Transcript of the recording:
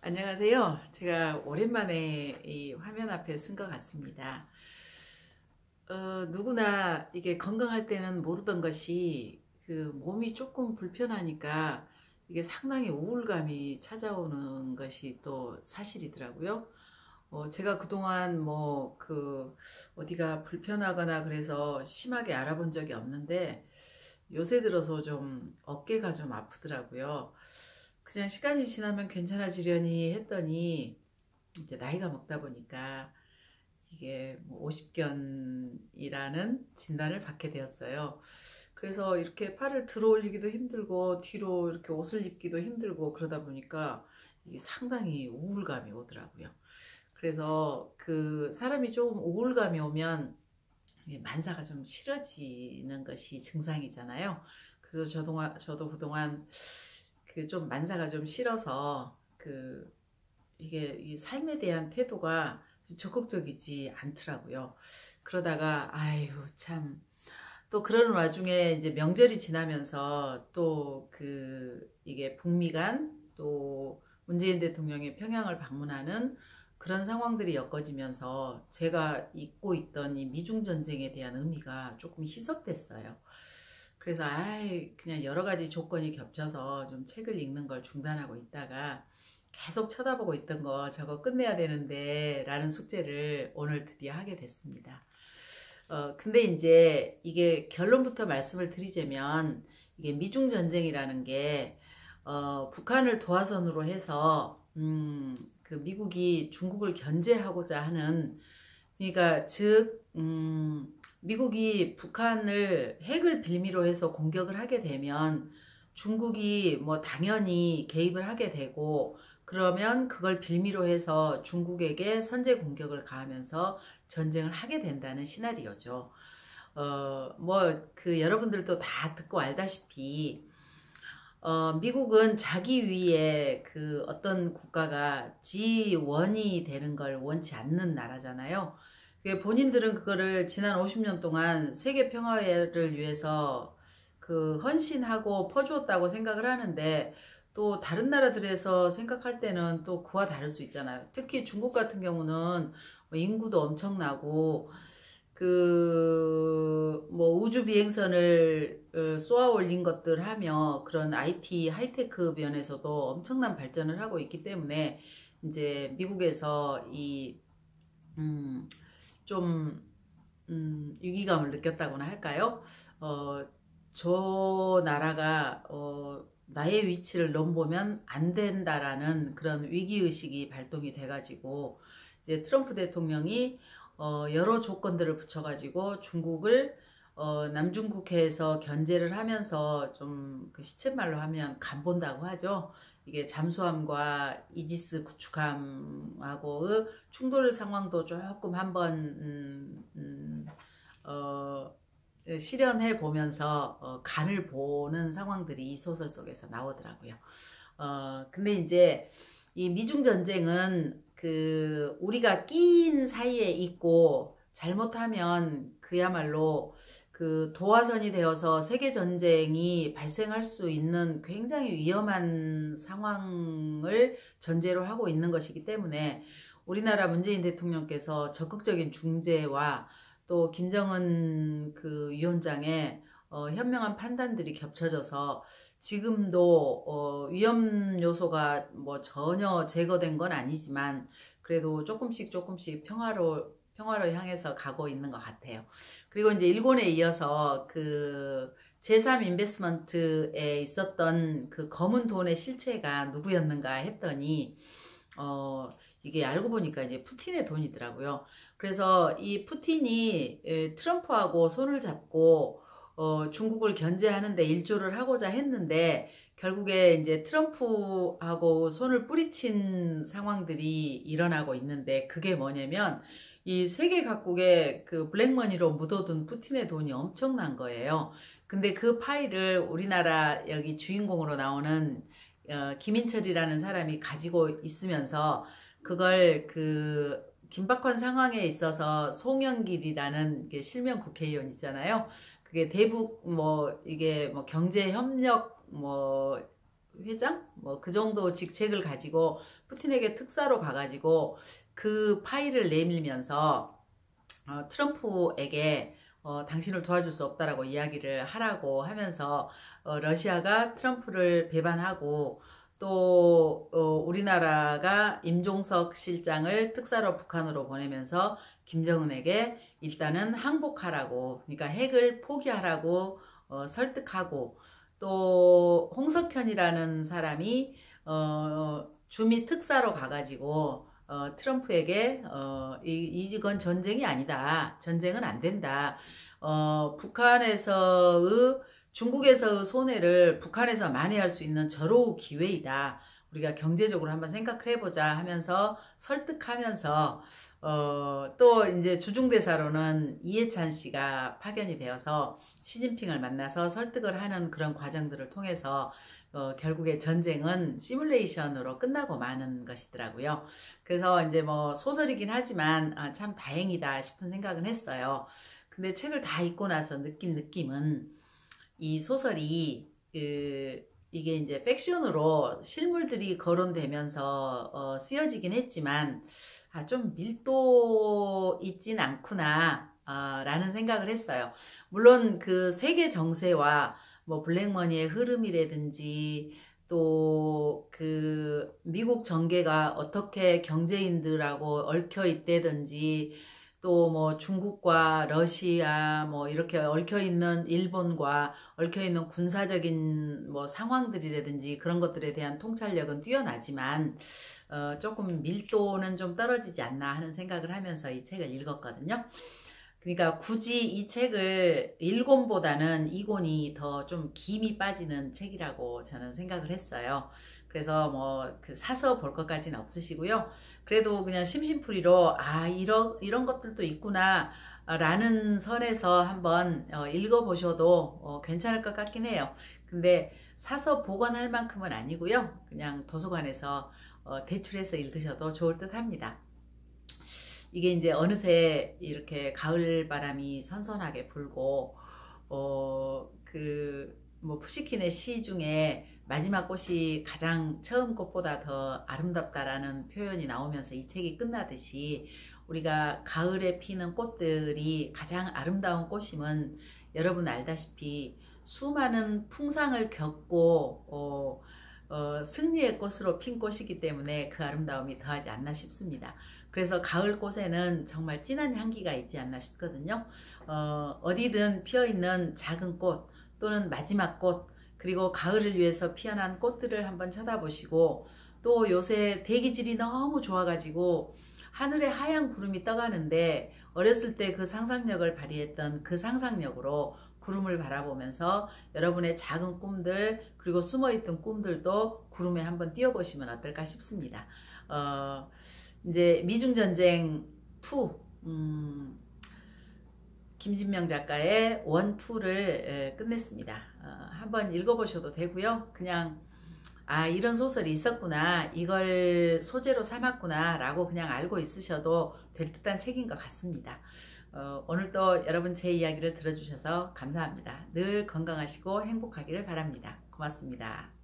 안녕하세요. 제가 오랜만에 이 화면 앞에 쓴 것 같습니다. 누구나 이게 건강할 때는 모르던 것이 그 몸이 조금 불편하니까 이게 상당히 우울감이 찾아오는 것이 또 사실이더라고요. 제가 그동안 뭐 어디가 불편하거나 그래서 심하게 알아본 적이 없는데 요새 들어서 좀 어깨가 좀 아프더라고요. 그냥 시간이 지나면 괜찮아지려니 했더니 이제 나이가 먹다 보니까 이게 뭐 50견이라는 진단을 받게 되었어요. 그래서 이렇게 팔을 들어 올리기도 힘들고 뒤로 이렇게 옷을 입기도 힘들고 그러다 보니까 이게 상당히 우울감이 오더라고요. 그래서 그 사람이 좀 우울감이 오면 만사가 좀 싫어지는 것이 증상이잖아요. 그래서 저도 그동안 그 좀 만사가 좀 싫어서 이게 이 삶에 대한 태도가 적극적이지 않더라고요. 그러다가 아유 참 또 그러는 와중에 이제 명절이 지나면서 또 이게 북미 간 또 문재인 대통령이 평양을 방문하는 그런 상황들이 엮어지면서 제가 잊고 있던 이 미중 전쟁에 대한 의미가 조금 희석됐어요. 그래서 아이 그냥 여러 가지 조건이 겹쳐서 좀 책을 읽는 걸 중단하고 있다가 계속 쳐다보고 있던 거 저거 끝내야 되는데 라는 숙제를 오늘 드디어 하게 됐습니다. 근데 이제 이게 결론부터 말씀을 드리자면 이게 미중 전쟁이라는 게 북한을 도화선으로 해서 그 미국이 중국을 견제하고자 하는 그러니까 즉 미국이 북한을 핵을 빌미로 해서 공격을 하게 되면 중국이 뭐 당연히 개입을 하게 되고 그러면 그걸 빌미로 해서 중국에게 선제 공격을 가하면서 전쟁을 하게 된다는 시나리오죠. 뭐 여러분들도 다 듣고 알다시피 미국은 자기 위에 그 어떤 국가가 지원이 되는 걸 원치 않는 나라잖아요. 본인들은 그거를 지난 50년 동안 세계 평화를 위해서 그 헌신하고 퍼주었다고 생각을 하는데 또 다른 나라들에서 생각할 때는 또 그와 다를 수 있잖아요. 특히 중국 같은 경우는 뭐 인구도 엄청나고 뭐 우주 비행선을 쏘아 올린 것들 하며 그런 IT 하이테크 면에서도 엄청난 발전을 하고 있기 때문에 이제 미국에서 음, 좀, 위기감을 느꼈다고나 할까요? 어, 저 나라가, 나의 위치를 넘보면 안 된다라는 그런 위기의식이 발동이 돼가지고, 이제 트럼프 대통령이, 여러 조건들을 붙여가지고 중국을, 남중국해에서 견제를 하면서 좀 그 시쳇말로 하면 간본다고 하죠. 이게 잠수함과 이지스 구축함하고의 충돌 상황도 조금 한번 어, 실현해 보면서 간을 보는 상황들이 이 소설 속에서 나오더라고요. 근데 이제 이 미중 전쟁은 우리가 끼인 사이에 있고 잘못하면 그야말로 그 도화선이 되어서 세계 전쟁이 발생할 수 있는 굉장히 위험한 상황을 전제로 하고 있는 것이기 때문에 우리나라 문재인 대통령께서 적극적인 중재와 또 김정은 그 위원장의 현명한 판단들이 겹쳐져서 지금도 위험 요소가 뭐 전혀 제거된 건 아니지만 그래도 조금씩 평화로 향해서 가고 있는 것 같아요. 그리고 이제 일본에 이어서 제3 인베스먼트에 있었던 그 검은 돈의 실체가 누구였는가 했더니 이게 알고 보니까 이제 푸틴의 돈이더라고요. 그래서 이 푸틴이 트럼프하고 손을 잡고 중국을 견제하는데 일조를 하고자 했는데 결국에 이제 트럼프하고 손을 뿌리친 상황들이 일어나고 있는데 그게 뭐냐면 이 세계 각국의 그 블랙머니로 묻어둔 푸틴의 돈이 엄청난 거예요. 근데 그 파일을 우리나라 여기 주인공으로 나오는 김인철이라는 사람이 가지고 있으면서 그걸 긴박한 상황에 있어서 송영길이라는 게 실명 국회의원 있잖아요. 그게 대북 뭐 이게 뭐 경제 협력 뭐 회장? 뭐 그 정도 직책을 가지고 푸틴에게 특사로 가가지고 그 파일을 내밀면서 트럼프에게 당신을 도와줄 수 없다라고 이야기를 하라고 하면서 러시아가 트럼프를 배반하고 또 우리나라가 임종석 실장을 특사로 북한으로 보내면서 김정은에게 일단은 항복하라고, 그러니까 핵을 포기하라고 설득하고, 또 홍석현이라는 사람이 주미 특사로 가가지고 트럼프에게 이건 전쟁이 아니다. 전쟁은 안 된다. 북한에서의 중국에서의 손해를 북한에서 만회할 수 있는 절호 기회이다. 우리가 경제적으로 한번 생각을 해보자 하면서 설득하면서 또 이제 주중대사로는 이해찬 씨가 파견이 되어서 시진핑을 만나서 설득을 하는 그런 과정들을 통해서 결국에 전쟁은 시뮬레이션으로 끝나고 마는 것이더라고요. 그래서 이제 뭐 소설이긴 하지만 참 다행이다 싶은 생각은 했어요. 근데 책을 다 읽고 나서 느낀 느낌은 이 소설이 이게 이제 팩션으로 실물들이 거론되면서 쓰여지긴 했지만 좀 밀도 있진 않구나 라는 생각을 했어요. 물론 그 세계 정세와 뭐 블랙머니의 흐름이라든지 또 그 미국 정계가 어떻게 경제인들하고 얽혀 있다든지 또 뭐 중국과 러시아 뭐 이렇게 얽혀 있는 일본과 얽혀 있는 군사적인 뭐 상황들이라든지 그런 것들에 대한 통찰력은 뛰어나지만 조금 밀도는 좀 떨어지지 않나 하는 생각을 하면서 이 책을 읽었거든요. 그러니까 굳이 이 책을 1권보다는 2권이 더 좀 김이 빠지는 책이라고 저는 생각을 했어요. 그래서 뭐 사서 볼 것까지는 없으시고요. 그래도 그냥 심심풀이로 이런 것들도 있구나 라는 선에서 한번 읽어보셔도 괜찮을 것 같긴 해요. 근데 사서 보관할 만큼은 아니고요. 그냥 도서관에서 대출해서 읽으셔도 좋을 듯 합니다. 이게 이제 어느새 이렇게 가을 바람이 선선하게 불고 뭐 푸시킨의 시 중에 마지막 꽃이 가장 처음 꽃보다 더 아름답다라는 표현이 나오면서 이 책이 끝나듯이 우리가 가을에 피는 꽃들이 가장 아름다운 꽃임은 여러분 알다시피 수많은 풍상을 겪고 승리의 꽃으로 핀 꽃이기 때문에 그 아름다움이 더하지 않나 싶습니다. 그래서 가을 꽃에는 정말 진한 향기가 있지 않나 싶거든요. 어디든 피어있는 작은 꽃 또는 마지막 꽃 그리고 가을을 위해서 피어난 꽃들을 한번 쳐다보시고 또 요새 대기질이 너무 좋아가지고 하늘에 하얀 구름이 떠가는데 어렸을 때 그 상상력을 발휘했던 그 상상력으로 구름을 바라보면서 여러분의 작은 꿈들 그리고 숨어있던 꿈들도 구름에 한번 띄워보시면 어떨까 싶습니다. 이제 미중전쟁 2 김진명 작가의 1, 2를 끝냈습니다. 한번 읽어보셔도 되고요. 그냥 이런 소설이 있었구나 이걸 소재로 삼았구나 라고 그냥 알고 있으셔도 될 듯한 책인 것 같습니다. 오늘도 여러분 제 이야기를 들어주셔서 감사합니다. 늘 건강하시고 행복하기를 바랍니다. 고맙습니다.